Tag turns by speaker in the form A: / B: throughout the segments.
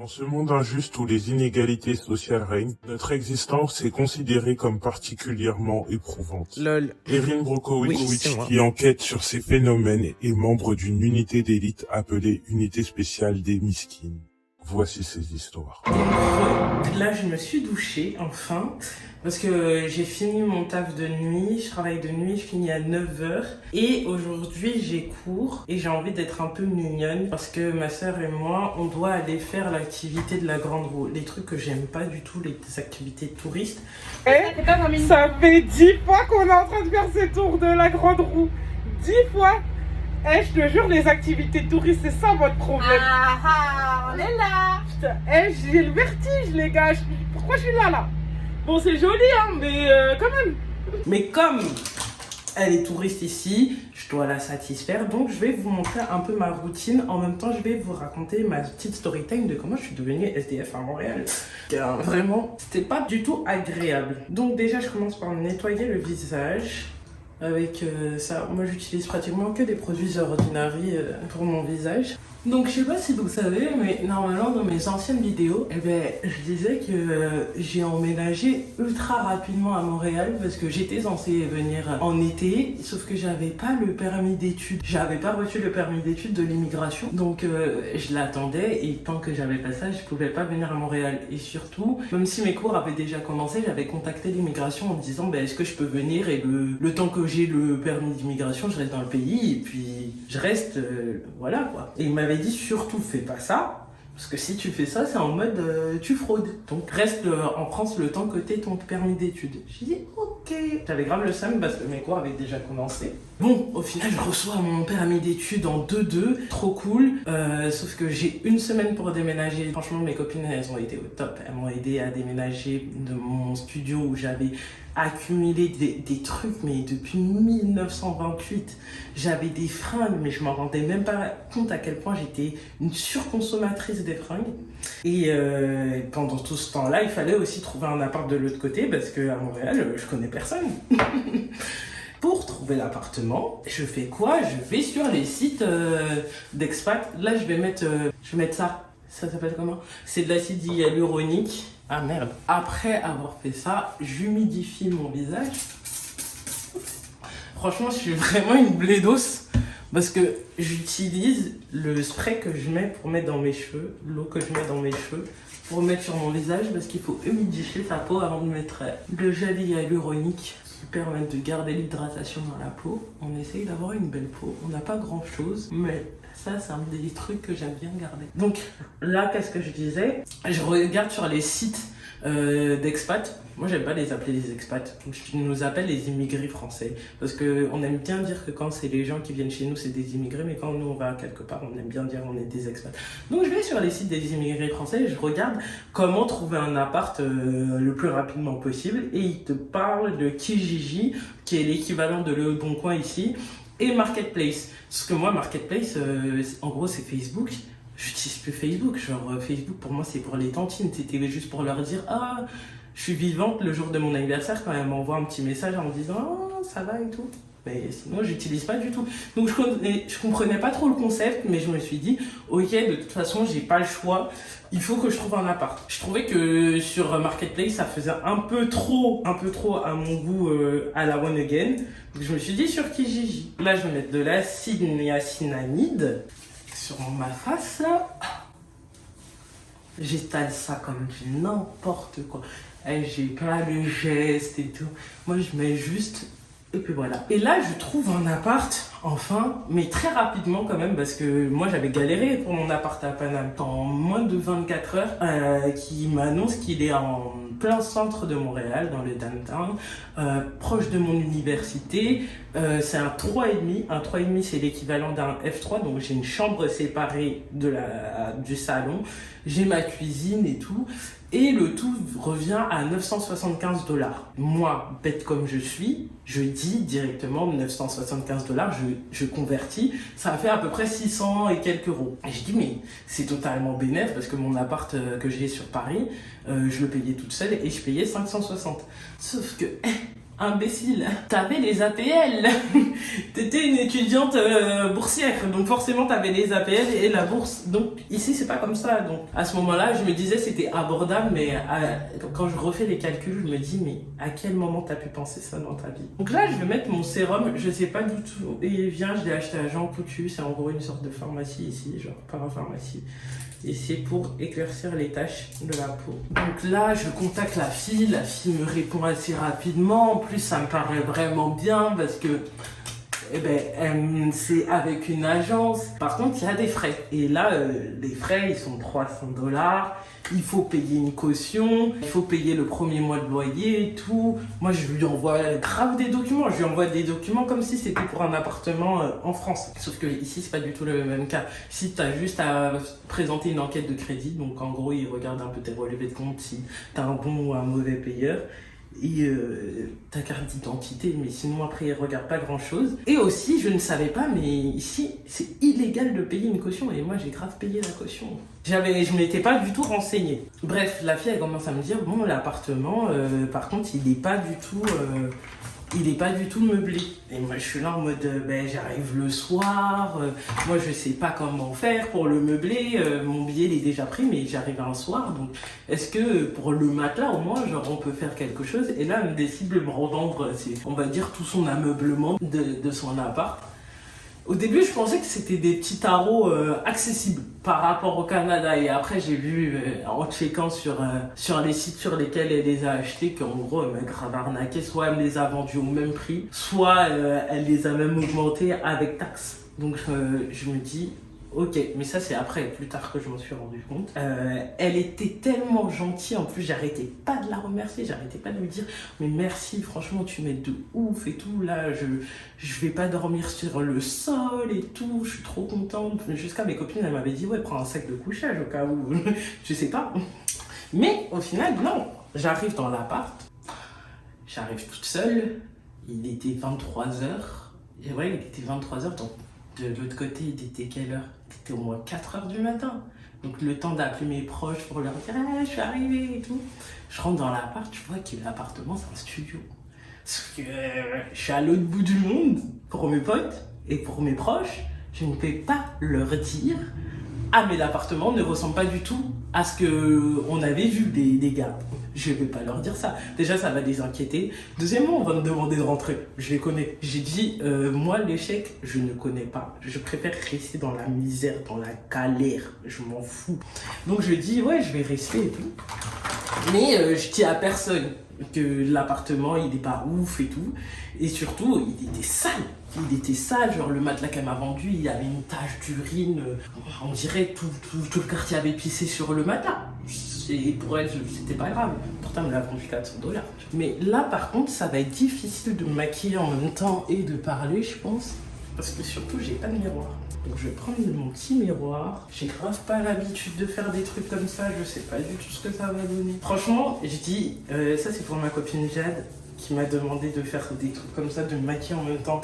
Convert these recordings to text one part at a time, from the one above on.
A: Dans ce monde injuste où les inégalités sociales règnent, notre existence est considérée comme particulièrement éprouvante.
B: Lol.
A: Erin Brockovich,
B: Oui, c'est moi.
A: qui enquête sur ces phénomènes, est membre d'une unité d'élite appelée Unité spéciale des Miskines. Voici ses histoires.
C: Là, je me suis douchée, enfin, parce que j'ai fini mon taf de nuit, je travaille de nuit, je finis à 9h, et aujourd'hui, j'ai cours, et j'ai envie d'être un peu mignonne, parce que ma sœur et moi, on doit aller faire l'activité de la Grande Roue, les trucs que j'aime pas du tout, les activités de touristes.
B: Ça fait 10 fois qu'on est en train de faire ces tours de la Grande Roue. 10 fois. Je te jure, les activités touristes, c'est ça votre problème.
D: On est là.
B: Putain, j'ai le vertige, les gars. Pourquoi je suis là Bon, c'est joli, hein, mais quand même.
C: Mais comme elle est touriste ici, je dois la satisfaire, donc je vais vous montrer un peu ma routine. En même temps, je vais vous raconter ma petite story time de comment je suis devenue SDF à Montréal. Vraiment, c'était pas du tout agréable. Donc déjà, je commence par nettoyer le visage. Avec ça, moi j'utilise pratiquement que des produits Ordinary pour mon visage. Donc je sais pas si vous savez, mais normalement dans mes anciennes vidéos, je disais que j'ai emménagé ultra rapidement à Montréal parce que j'étais censée venir en été, sauf que j'avais pas le permis d'études. J'avais pas reçu le permis d'études de l'immigration, donc je l'attendais et tant que j'avais pas ça, je pouvais pas venir à Montréal. Et surtout, même si mes cours avaient déjà commencé, j'avais contacté l'immigration en me disant est-ce que je peux venir et le temps que j'ai le permis d'immigration, je reste dans le pays et puis je reste, voilà quoi. Et il m'avait dit surtout fais pas ça, parce que si tu fais ça, c'est en mode tu fraudes. Donc reste en France le temps que t'aies ton permis d'études. J'ai dit ok. J'avais grave le seum parce que mes cours avaient déjà commencé. Bon, au final, je reçois mon permis d'études en 2-2, trop cool. Sauf que j'ai une semaine pour déménager. Franchement, mes copines, elles ont été au top. Elles m'ont aidé à déménager de mon studio où j'avais accumulé des trucs, mais depuis 1928, j'avais des fringues, mais je m'en rendais même pas compte à quel point j'étais une surconsommatrice des fringues. Et pendant tout ce temps-là, il fallait aussi trouver un appart de l'autre côté parce qu'à Montréal, je connais personne. Pour trouver l'appartement, je fais quoi? Je vais sur les sites d'expat. Là, je vais mettre ça. Ça s'appelle comment? C'est de l'acide hyaluronique. Ah merde. Après avoir fait ça, j'humidifie mon visage. Franchement, je suis vraiment une blédos parce que j'utilise le spray que je mets pour mettre dans mes cheveux, l'eau que je mets dans mes cheveux, pour mettre sur mon visage parce qu'il faut humidifier sa peau avant de mettre le gel hyaluronique qui permet de garder l'hydratation dans la peau. On essaye d'avoir une belle peau. On n'a pas grand chose, mais ça, c'est un des trucs que j'aime bien garder. Donc là, qu'est-ce que je disais? Je regarde sur les sites d'expats. Moi, j'aime pas les appeler les expats. Je nous appelle les immigrés français. Parce qu'on aime bien dire que quand c'est les gens qui viennent chez nous, c'est des immigrés. Mais quand nous, on va quelque part, on aime bien dire on est des expats. Donc, je vais sur les sites des immigrés français et je regarde comment trouver un appart le plus rapidement possible. Et ils te parlent de Kijiji, qui est l'équivalent de Le Bon Coin ici, et Marketplace. Parce que moi, Marketplace, en gros, c'est Facebook. J'utilise plus Facebook. Genre, Facebook, pour moi, c'est pour les tantines. C'était juste pour leur dire, ah, je suis vivante le jour de mon anniversaire quand elle m'envoie un petit message en me disant, ah, ça va et tout. Mais sinon, j'utilise pas du tout. Donc, je comprenais pas trop le concept, mais je me suis dit, ok, de toute façon, j'ai pas le choix. Il faut que je trouve un appart. Je trouvais que sur Marketplace, ça faisait un peu trop à mon goût à la one again. Donc, je me suis dit sur Kijiji. Là, je vais mettre de l'acide niacinamide sur ma face, là. J'étale ça comme du n'importe quoi. J'ai pas le geste et tout. Moi, je mets juste... Et puis voilà. Et là, je trouve un appart, enfin, mais très rapidement quand même, parce que moi, j'avais galéré pour mon appart à Paname. En moins de 24 heures, qui m'annonce qu'il est en plein centre de Montréal, dans le downtown, proche de mon université. C'est un 3,5. Un 3,5, c'est l'équivalent d'un F3, donc j'ai une chambre séparée du salon. J'ai ma cuisine et tout. Et le tout revient à 975 $. Moi, bête comme je suis, je dis directement 975 $, je convertis, ça fait à peu près 600 et quelques euros. Et je dis, mais c'est totalement bénéf parce que mon appart que j'ai sur Paris, je le payais toute seule et je payais 560. Sauf que Imbécile, t'avais les APL. T'étais une étudiante boursière, donc forcément t'avais les APL et la bourse. Donc ici c'est pas comme ça. Donc à ce moment-là, je me disais c'était abordable, mais quand je refais les calculs, je me dis mais à quel moment t'as pu penser ça dans ta vie? Donc là, je vais mettre mon sérum. Je sais pas du tout. Et il vient, je l'ai acheté à Jean Coutu. C'est en gros une sorte de pharmacie ici, genre parapharmacie. Et c'est pour éclaircir les taches de la peau. Donc là, je contacte la fille me répond assez rapidement. En plus, ça me paraît vraiment bien parce que c'est avec une agence. Par contre, il y a des frais. Et là, les frais, ils sont 300$. Il faut payer une caution, il faut payer le premier mois de loyer et tout. Moi, je lui envoie grave des documents. Je lui envoie des documents comme si c'était pour un appartement en France. Sauf que ici, c'est pas du tout le même cas. Ici, tu as juste à présenter une enquête de crédit. Donc, en gros, ils regardent un peu tes relevés de compte si tu as un bon ou un mauvais payeur. Et ta carte d'identité, mais sinon après ils regardent pas grand chose. Et aussi je ne savais pas, mais ici c'est illégal de payer une caution et moi j'ai grave payé la caution. Je m'étais pas du tout renseignée. Bref, la fille elle commence à me dire bon l'appartement par contre il est pas du tout meublé. Et moi je suis là en mode j'arrive le soir, moi je sais pas comment faire pour le meubler, mon billet il est déjà pris mais j'arrive un soir, donc est-ce que pour le matelas au moins genre on peut faire quelque chose? Et là elle décide de me revendre, on va dire tout son ameublement de son appart. Au début, je pensais que c'était des petits tarots accessibles par rapport au Canada. Et après, j'ai vu en checkant sur les sites sur lesquels elle les a achetés qu'en gros, elle m'a grave arnaqué. Soit elle me les a vendus au même prix, soit elle les a même augmentés avec taxes. Donc, je me dis... Ok, mais ça c'est après, plus tard que je m'en suis rendu compte. Elle était tellement gentille, en plus j'arrêtais pas de la remercier, j'arrêtais pas de lui dire mais merci, franchement tu m'aides de ouf et tout, là je vais pas dormir sur le sol et tout, je suis trop contente. Jusqu'à mes copines, elles m'avaient dit ouais prends un sac de couchage au cas où, je sais pas. Mais au final non, j'arrive dans l'appart, j'arrive toute seule, il était 23h, et ouais il était 23h donc de l'autre côté, il était quelle heure? C'était au moins 4h du matin. Donc le temps d'appeler mes proches pour leur dire je suis arrivée et tout. Je rentre dans l'appart, je vois que l'appartement c'est un studio. Sauf que je suis à l'autre bout du monde pour mes potes et pour mes proches. Je ne peux pas leur dire ah mais l'appartement ne ressemble pas du tout à ce qu'on avait vu des gars. Je ne vais pas leur dire ça. Déjà, ça va les inquiéter. Deuxièmement, on va me demander de rentrer. Je les connais. J'ai dit, moi, l'échec, je ne connais pas. Je préfère rester dans la misère, dans la galère. Je m'en fous. Donc, je dis, ouais, je vais rester et tout. Mais je dis à personne que l'appartement, il n'est pas ouf et tout. Et surtout, il était sale. Il était sale, genre le matelas qu'elle m'a vendu, il y avait une tache d'urine. On dirait tout le quartier avait pissé sur le matelas. Et pour elle, c'était pas grave. Pourtant, elle me l'a vendu 400$. Mais là, par contre, ça va être difficile de me maquiller en même temps et de parler, je pense. Parce que surtout, j'ai pas de miroir. Donc, je vais prendre mon petit miroir. J'ai grave pas l'habitude de faire des trucs comme ça. Je sais pas du tout ce que ça va donner. Franchement, je dis, ça c'est pour ma copine Jade qui m'a demandé de faire des trucs comme ça, de me maquiller en même temps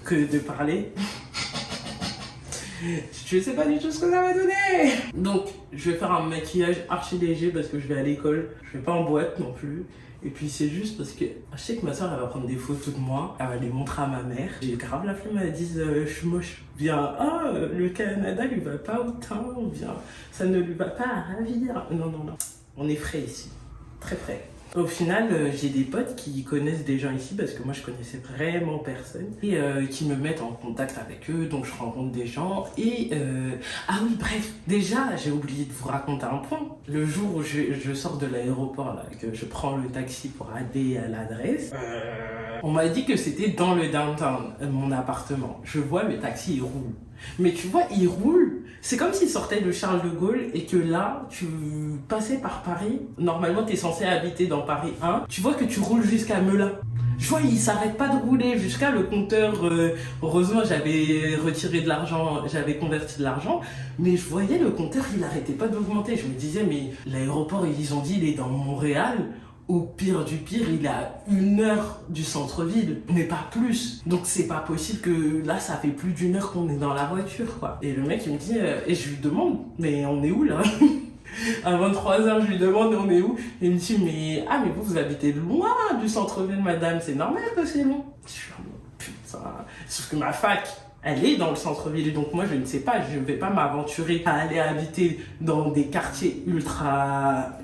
C: que de parler. Je sais pas du tout ce que ça va donner. Donc, je vais faire un maquillage archi léger parce que je vais à l'école. Je vais pas en boîte non plus. Et puis c'est juste parce que je sais que ma soeur elle va prendre des photos de moi, elle va les montrer à ma mère. J'ai grave la flemme, elle dit je suis moche. Bien, le Canada lui va pas au teint, ou bien ça ne lui va pas à ravir. Non, on est frais ici, très frais. Au final, j'ai des potes qui connaissent des gens ici parce que moi je connaissais vraiment personne et qui me mettent en contact avec eux, donc je rencontre des gens et ah oui bref, déjà j'ai oublié de vous raconter un point. Le jour où je sors de l'aéroport là, que je prends le taxi pour aller à l'adresse, on m'a dit que c'était dans le downtown, mon appartement. Je vois le taxi il roule, mais tu vois il roule. C'est comme s'il sortait de Charles de Gaulle et que là, tu passais par Paris. Normalement, tu es censé habiter dans Paris 1. Tu vois que tu roules jusqu'à Melun. Je vois, il s'arrête pas de rouler jusqu'à le compteur. Heureusement, j'avais retiré de l'argent, j'avais converti de l'argent. Mais je voyais le compteur, il arrêtait pas d'augmenter. Je me disais, mais l'aéroport, ils ont dit, il est dans Montréal. Au pire du pire, il est à 1 heure du centre-ville, mais pas plus. Donc c'est pas possible que là, ça fait plus d'1 heure qu'on est dans la voiture, quoi. Et le mec, il me dit, et je lui demande, mais on est où là? À 23h, je lui demande on est où. Et il me dit mais vous habitez loin du centre-ville, madame, c'est normal que c'est long. Je suis en mode, putain. Sauf que ma fac, elle est dans le centre-ville, donc moi je ne sais pas, je ne vais pas m'aventurer à aller habiter dans des quartiers ultra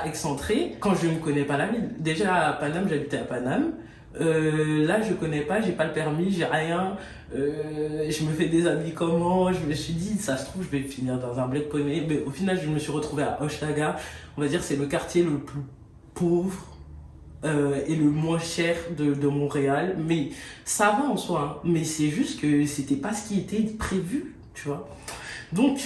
C: excentrés quand je ne connais pas la ville. Déjà à Paname, j'habitais à Paname. Là je connais pas, j'ai pas le permis, j'ai rien, je me fais des amis comment, je me suis dit ça se trouve je vais finir dans un bled paumé, mais au final je me suis retrouvée à Hochelaga, on va dire c'est le quartier le plus pauvre et le moins cher de Montréal, mais ça va en soi, hein. Mais c'est juste que c'était pas ce qui était prévu, tu vois. Donc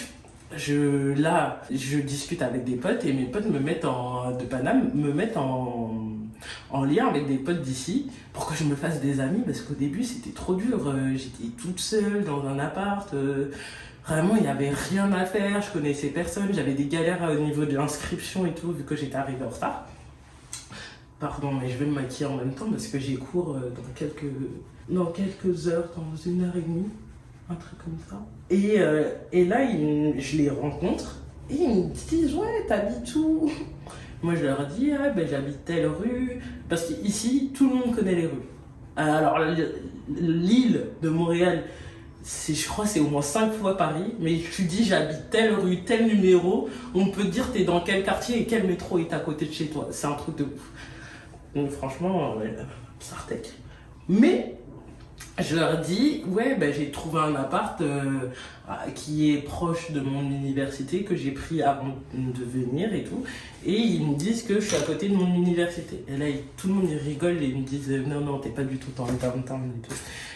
C: je discute avec des potes et mes potes de Paname me mettent en lien avec des potes d'ici pour que je me fasse des amis, parce qu'au début c'était trop dur, j'étais toute seule dans un appart, vraiment il n'y avait rien à faire, je connaissais personne, j'avais des galères au niveau de l'inscription et tout vu que j'étais arrivée en retard. Pardon, mais je vais me maquiller en même temps parce que j'ai cours dans quelques heures, dans 1h30, un truc comme ça. Et là, je les rencontre et ils me disent « Ouais, t'habites où ?» Moi, je leur dis « Ah, ben j'habite telle rue. » Parce qu'ici, tout le monde connaît les rues. Alors, l'île de Montréal, je crois c'est au moins 5 fois Paris, mais tu dis j'habite telle rue, tel numéro, on peut te dire t'es dans quel quartier et quel métro est à côté de chez toi. C'est un truc de ouf. Donc franchement, Sartec. Mais je leur dis, ouais, ben, j'ai trouvé un appart qui est proche de mon université, que j'ai pris avant de venir et tout. Et ils me disent que je suis à côté de mon université. Et là, tout le monde rigole et ils me disent, non, t'es pas du tout dans le downtown et tout.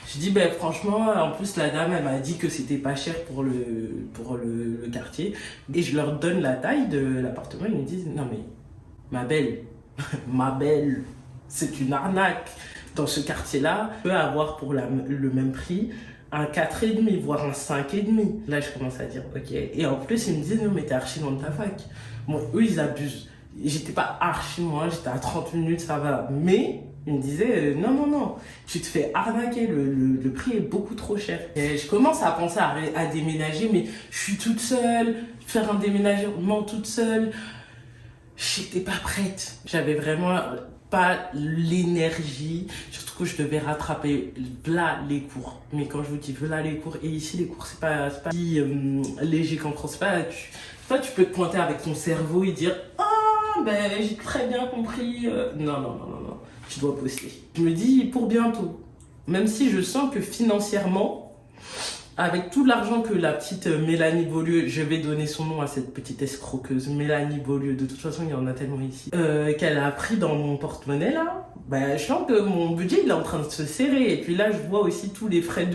C: Je dis, ben franchement, en plus, la dame, elle m'a dit que c'était pas cher pour le quartier. Et je leur donne la taille de l'appartement. Ils me disent, non mais, ma belle, c'est une arnaque. Dans ce quartier-là, on peut avoir pour le même prix un 4,5, voire un 5,5. Là, je commence à dire, ok. Et en plus, ils me disent, non, mais t'es archi loin de ta fac. Bon, eux, ils abusent. J'étais pas archi loin, j'étais à 30 minutes, ça va. Mais ils me disaient, non, tu te fais arnaquer, le prix est beaucoup trop cher. Et je commence à penser à déménager, mais je suis toute seule, faire un déménagement toute seule. J'étais pas prête. J'avais vraiment pas l'énergie, surtout que je devais rattraper là les cours. Mais quand je vous dis là les cours, et ici les cours c'est pas si léger qu'en France. Toi tu peux te pointer avec ton cerveau et dire ah ben j'ai très bien compris. Non, tu dois bosser. Je me dis pour bientôt, même si je sens que financièrement, avec tout l'argent que la petite Mélanie Beaulieu, je vais donner son nom à cette petite escroqueuse, Mélanie Beaulieu, de toute façon il y en a tellement ici, qu'elle a pris dans mon porte-monnaie là, ben, je sens que mon budget il est en train de se serrer. Et puis là je vois aussi tous les frais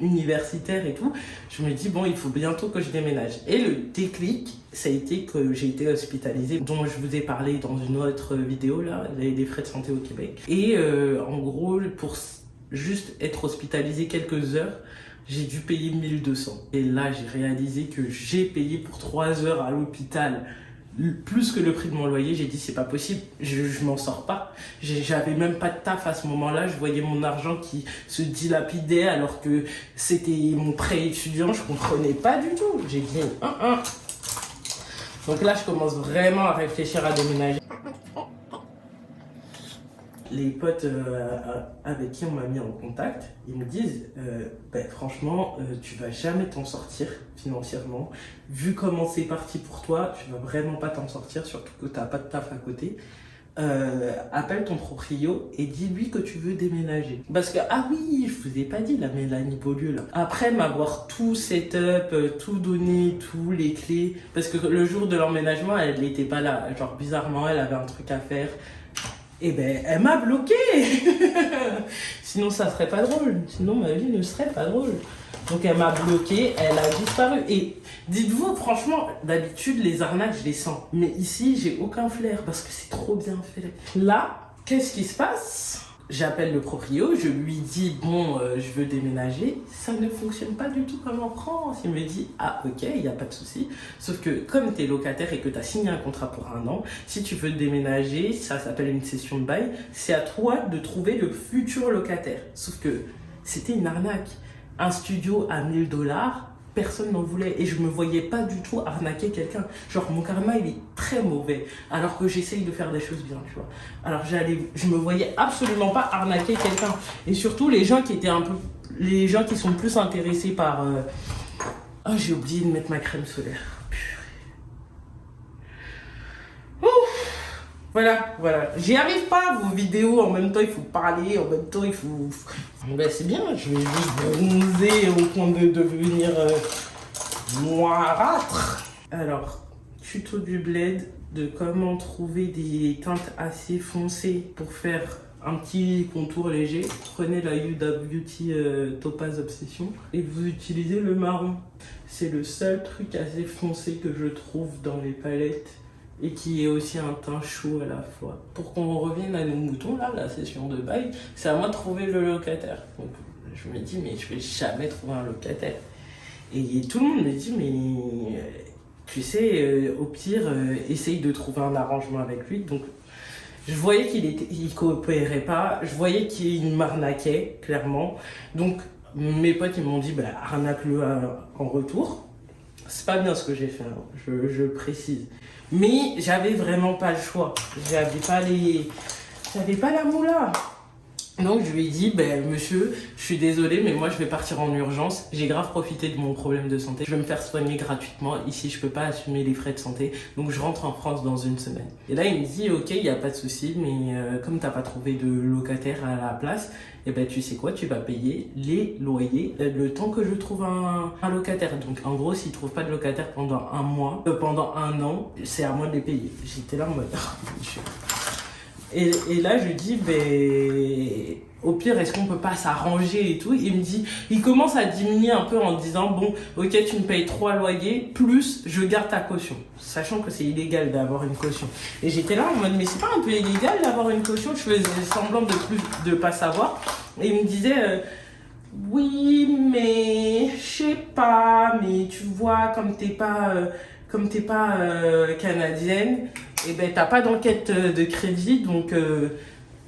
C: universitaires et tout, je me dis bon il faut bientôt que je déménage. Et le déclic, ça a été que j'ai été hospitalisée, dont je vous ai parlé dans une autre vidéo là, les frais de santé au Québec. Et en gros pour juste être hospitalisée quelques heures, j'ai dû payer 1200. Et là, j'ai réalisé que j'ai payé pour 3 heures à l'hôpital plus que le prix de mon loyer. J'ai dit, c'est pas possible, je m'en sors pas. J'avais même pas de taf à ce moment-là. Je voyais mon argent qui se dilapidait alors que c'était mon prêt étudiant. Je comprenais pas du tout. J'ai dit, Donc là, je commence vraiment à réfléchir à déménager. Les potes avec qui on m'a mis en contact, ils me disent franchement, tu vas jamais t'en sortir financièrement. Vu comment c'est parti pour toi, tu vas vraiment pas t'en sortir, surtout que tu n'as pas de taf à côté. Appelle ton proprio et dis-lui que tu veux déménager. Parce que, ah oui, je vous ai pas dit, la Mélanie Beaulieu, là. Après m'avoir tout set-up, tout donné, tous les clés, parce que le jour de l'emménagement, elle n'était pas là. Genre, bizarrement, elle avait un truc à faire. Eh ben, elle m'a bloqué. Sinon, ça serait pas drôle. Sinon, ma vie ne serait pas drôle. Donc, elle m'a bloqué, elle a disparu. Et dites-vous, franchement, d'habitude, les arnaques, je les sens. Mais ici, j'ai aucun flair parce que c'est trop bien fait. Là, qu'est-ce qui se passe ? J'appelle le proprio, je lui dis, bon, je veux déménager. Ça ne fonctionne pas du tout comme en France. Il me dit, ah, ok, il n'y a pas de souci. Sauf que comme tu es locataire et que tu as signé un contrat pour 1 an, si tu veux déménager, ça s'appelle une cession de bail, c'est à toi de trouver le futur locataire. Sauf que c'était une arnaque. Un studio à $1000, personne n'en voulait et je me voyais pas du tout arnaquer quelqu'un. Genre mon karma il est très mauvais alors que j'essaye de faire des choses bien, tu vois. Alors je me voyais absolument pas arnaquer quelqu'un. Et surtout les gens qui sont plus intéressés par... Oh, j'ai oublié de mettre ma crème solaire. Voilà. J'y arrive pas, vos vidéos, en même temps il faut parler, en même temps il faut... Ben c'est bien, je vais juste bronzer au point de devenir noirâtre. Alors, tuto du bled de comment trouver des teintes assez foncées pour faire un petit contour léger. Prenez la Huda Beauty Topaz Obsession et vous utilisez le marron. C'est le seul truc assez foncé que je trouve dans les palettes et qui est aussi un teint chaud à la fois. Pour qu'on revienne à nos moutons, là, la session de bail, c'est à moi de trouver le locataire. Donc je me dis, mais je vais jamais trouver un locataire. Et tout le monde me dit, mais tu sais, au pire, essaye de trouver un arrangement avec lui. Donc je voyais qu'il coopérait pas, je voyais qu'il m'arnaquait, clairement. Donc mes potes, ils m'ont dit, bah, arnaque-le en retour. C'est pas bien ce que j'ai fait, hein, je précise. Mais j'avais vraiment pas le choix. J'avais pas la moula. Donc je lui ai dit, ben monsieur, je suis désolée, mais moi je vais partir en urgence. J'ai grave profité de mon problème de santé. Je vais me faire soigner gratuitement. Ici, je peux pas assumer les frais de santé. Donc je rentre en France dans une semaine. Et là, il me dit, ok, il n'y a pas de souci, mais comme t'as pas trouvé de locataire à la place, et ben tu sais quoi, tu vas payer les loyers le temps que je trouve un locataire. Donc en gros, s'il trouve pas de locataire pendant un mois, pendant un an, c'est à moi de les payer. J'étais là en mode, Et là, je lui dis, ben, au pire, est-ce qu'on peut pas s'arranger et tout? Il commence à diminuer un peu en disant, bon, ok, tu me payes 3 loyers, plus je garde ta caution. Sachant que c'est illégal d'avoir une caution. Et j'étais là en mode, mais c'est pas un peu illégal d'avoir une caution? Je faisais semblant de pas savoir. Et il me disait, oui, mais je sais pas, mais tu vois, comme t'es pas canadienne, et ben t'as pas d'enquête de crédit, donc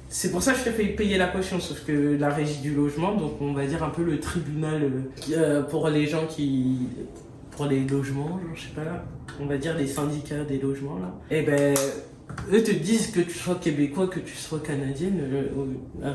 C: c'est pour ça que je te fais payer la caution. Sauf que la régie du logement, donc on va dire un peu le tribunal pour les gens pour les logements, genre, je sais pas là, on va dire les syndicats des logements là, et ben eux te disent que tu sois québécois, que tu sois canadienne,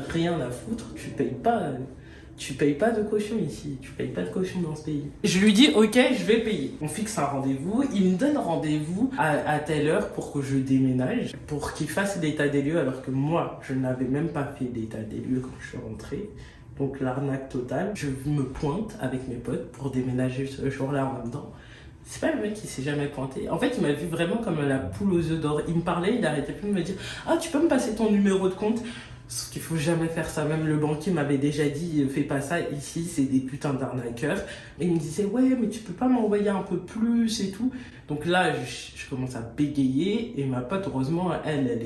C: rien à foutre, tu payes pas de caution ici, tu payes pas de caution dans ce pays. Je lui dis, ok, je vais payer. On fixe un rendez-vous, il me donne rendez-vous à telle heure pour que je déménage, pour qu'il fasse l'état des lieux, alors que moi, je n'avais même pas fait l'état des lieux quand je suis rentrée. Donc l'arnaque totale. Je me pointe avec mes potes pour déménager ce jour-là en même temps. C'est pas le mec qui s'est jamais pointé. En fait, il m'a vu vraiment comme la poule aux œufs d'or. Il me parlait, il arrêtait plus de me dire, ah, tu peux me passer ton numéro de compte? Sauf qu'il faut jamais faire ça. Même le banquier m'avait déjà dit, fais pas ça, ici c'est des putains d'arnaqueurs. Et il me disait, ouais, mais tu peux pas m'envoyer un peu plus et tout. Donc là, je commence à bégayer. Et ma pote, heureusement, elle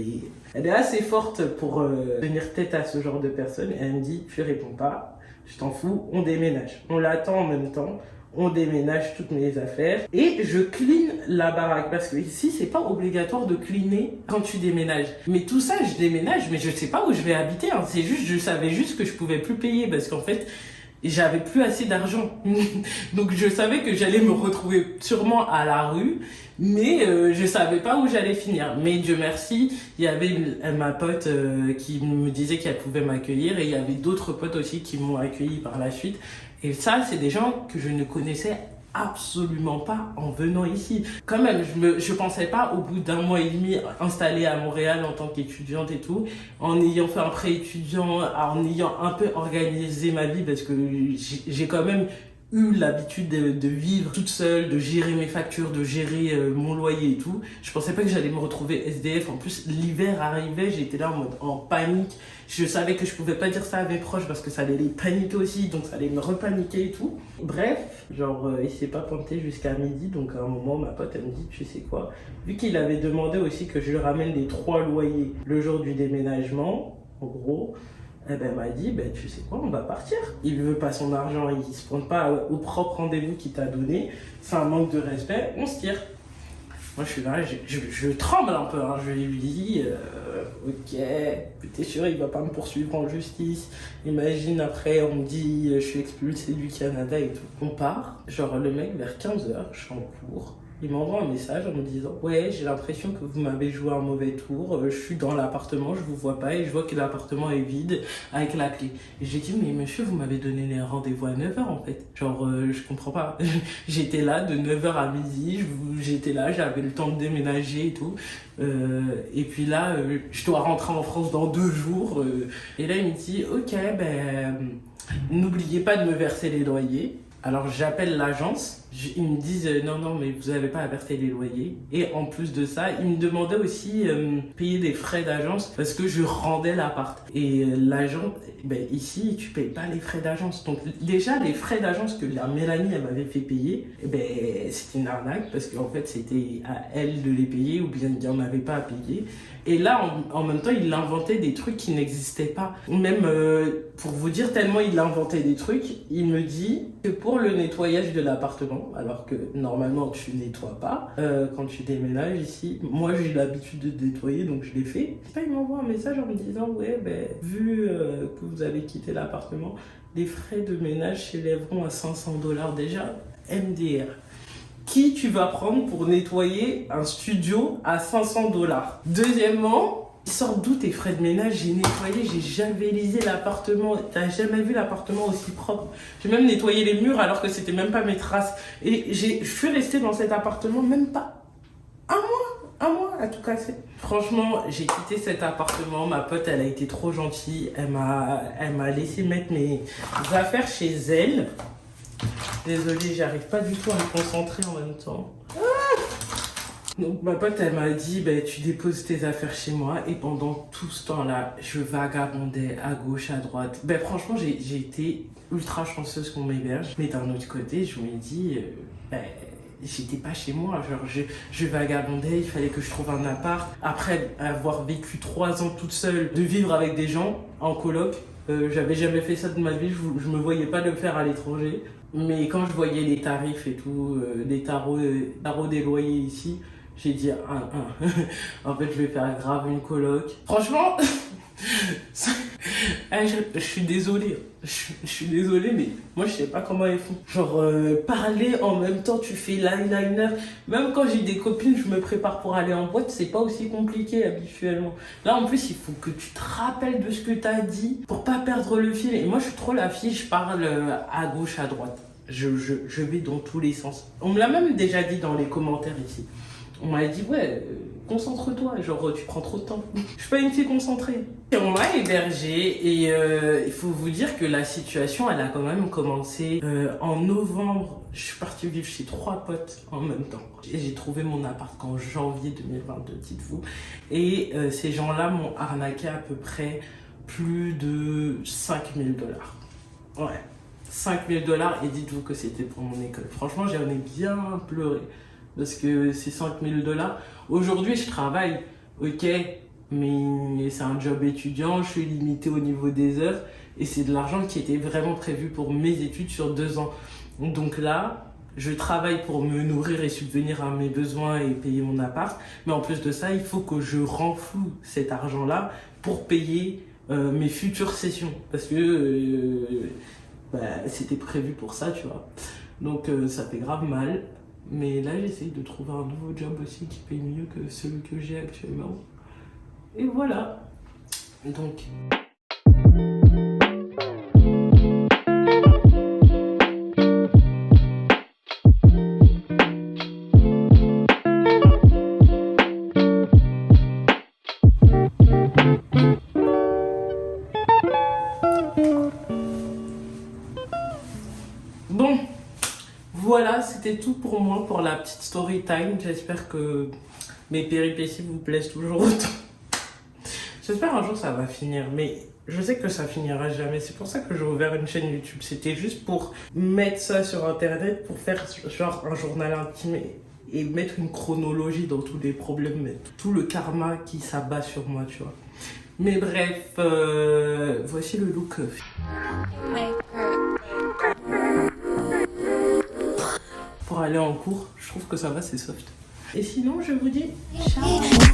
C: est assez forte pour tenir tête à ce genre de personnes. Et elle me dit, tu réponds pas, je t'en fous, on déménage. On l'attend en même temps. On déménage toutes mes affaires et je clean la baraque parce que ici c'est pas obligatoire de cleaner quand tu déménages. Mais tout ça je déménage, mais je sais pas où je vais habiter, hein. C'est juste, je savais juste que je pouvais plus payer parce qu'en fait j'avais plus assez d'argent. Donc je savais que j'allais me retrouver sûrement à la rue, mais je savais pas où j'allais finir. Mais Dieu merci, il y avait ma pote qui me disait qu'elle pouvait m'accueillir et il y avait d'autres potes aussi qui m'ont accueilli par la suite. Et ça, c'est des gens que je ne connaissais absolument pas en venant ici. Quand même, je pensais pas au bout d'un mois et demi installée à Montréal en tant qu'étudiante et tout, en ayant fait un prêt étudiant, en ayant un peu organisé ma vie parce que j'ai quand même eu l'habitude de vivre toute seule, de gérer mes factures, de gérer mon loyer et tout. Je pensais pas que j'allais me retrouver SDF. En plus, l'hiver arrivait, j'étais là en panique. Je savais que je pouvais pas dire ça à mes proches parce que ça allait les paniquer aussi, donc ça allait me repaniquer et tout. Bref, genre, il s'est pas pointé jusqu'à midi, donc à un moment, ma pote, elle me dit, tu sais quoi, vu qu'il avait demandé aussi que je lui ramène les 3 loyers le jour du déménagement, en gros, eh ben, elle m'a dit, ben, tu sais quoi, on va partir. Il veut pas son argent, il se pointe pas au propre rendez-vous qu'il t'a donné. C'est un manque de respect, on se tire. Moi, je suis là, je tremble un peu. Hein. Je lui dis, ok, t'es sûr, il va pas me poursuivre en justice. Imagine, après, on me dit, je suis expulsé du Canada et tout. On part, genre le mec, vers 15h, je suis en cours. Il m'envoie un message en me disant « Ouais, j'ai l'impression que vous m'avez joué un mauvais tour. Je suis dans l'appartement, je vous vois pas et je vois que l'appartement est vide avec la clé. » Et j'ai dit « Mais monsieur, vous m'avez donné les rendez-vous à 9h en fait. Genre, je comprends pas. J'étais là de 9h à midi, j'étais là, j'avais le temps de déménager et tout. Et puis là, je dois rentrer en France dans 2 jours. Et là, il me dit « Ok, ben, n'oubliez pas de me verser les loyers. » Alors j'appelle l'agence, ils me disent non mais vous n'avez pas à verser les loyers, et en plus de ça ils me demandaient aussi payer des frais d'agence parce que je rendais l'appart, et l'agent, ben ici tu payes pas les frais d'agence, donc déjà les frais d'agence que la Mélanie elle m'avait fait payer, ben c'était une arnaque parce qu'en fait c'était à elle de les payer ou bien il n'y en avait pas à payer. Et là, en même temps, il inventait des trucs qui n'existaient pas. Même, pour vous dire, tellement il inventait des trucs, il me dit que pour le nettoyage de l'appartement, alors que normalement tu nettoies pas, quand tu déménages ici, moi j'ai l'habitude de nettoyer, donc je l'ai fait. Il m'envoie un message en me disant, ouais, ben, vu que vous avez quitté l'appartement, les frais de ménage s'élèveront à 500$ déjà, MDR. Qui tu vas prendre pour nettoyer un studio à 500$? Deuxièmement, ils sortent d'où tes frais de ménage? J'ai nettoyé, j'ai javelisé l'appartement. T'as jamais vu l'appartement aussi propre? J'ai même nettoyé les murs alors que c'était même pas mes traces. Et je suis restée dans cet appartement même pas un mois à tout casser. Franchement, j'ai quitté cet appartement. Ma pote, elle a été trop gentille. Elle m'a laissé mettre mes affaires chez elle. Désolée, j'arrive pas du tout à me concentrer en même temps. Donc ma pote, elle m'a dit, ben, tu déposes tes affaires chez moi. Et pendant tout ce temps-là, je vagabondais à gauche, à droite. Ben franchement, j'ai été ultra chanceuse qu'on m'héberge. Mais d'un autre côté, je me dis, ben, j'étais pas chez moi. Genre, je vagabondais, il fallait que je trouve un appart. Après avoir vécu 3 ans toute seule, de vivre avec des gens en coloc, j'avais jamais fait ça de ma vie, je me voyais pas le faire à l'étranger. Mais quand je voyais les tarifs et tout, les tarots des loyers ici, j'ai dit, en fait, je vais faire grave une coloc. Franchement, je suis désolée. Je suis désolée, mais moi, je sais pas comment ils font. Genre, parler en même temps, tu fais l'eyeliner. Même quand j'ai des copines, je me prépare pour aller en boîte, c'est pas aussi compliqué habituellement. Là, en plus, il faut que tu te rappelles de ce que t'as dit pour pas perdre le fil. Et moi, je suis trop la fille, je parle à gauche, à droite. Je vais dans tous les sens. On me l'a même déjà dit dans les commentaires ici. On m'a dit, ouais, concentre-toi, genre tu prends trop de temps. Je suis pas une fille concentrée. Et on m'a hébergée et il faut vous dire que la situation, elle a quand même commencé en novembre. Je suis partie vivre chez 3 potes en même temps. Et j'ai trouvé mon appart qu'en janvier 2022, dites-vous. Et ces gens-là m'ont arnaqué à peu près plus de 5000$. Ouais. 5000$ et dites-vous que c'était pour mon école. Franchement, j'en ai bien pleuré parce que c'est 5000$. Aujourd'hui, je travaille, ok, mais c'est un job étudiant, je suis limitée au niveau des heures et c'est de l'argent qui était vraiment prévu pour mes études sur 2 ans. Donc là, je travaille pour me nourrir et subvenir à mes besoins et payer mon appart. Mais en plus de ça, il faut que je renfloue cet argent-là pour payer mes futures sessions parce que bah, c'était prévu pour ça, tu vois. Donc ça fait grave mal. Mais là, j'essaye de trouver un nouveau job aussi qui paye mieux que celui que j'ai actuellement. Et voilà. Donc... Bon. Voilà, c'était tout pour moi, pour la petite story time. J'espère que mes péripéties vous plaisent toujours autant. J'espère un jour ça va finir, mais je sais que ça finira jamais. C'est pour ça que j'ai ouvert une chaîne YouTube. C'était juste pour mettre ça sur internet, pour faire genre un journal intime et mettre une chronologie dans tous les problèmes, tout le karma qui s'abat sur moi, tu vois. Mais bref, voici le look. Pour aller en cours, je trouve que ça va, c'est soft. Et sinon, je vous dis ciao.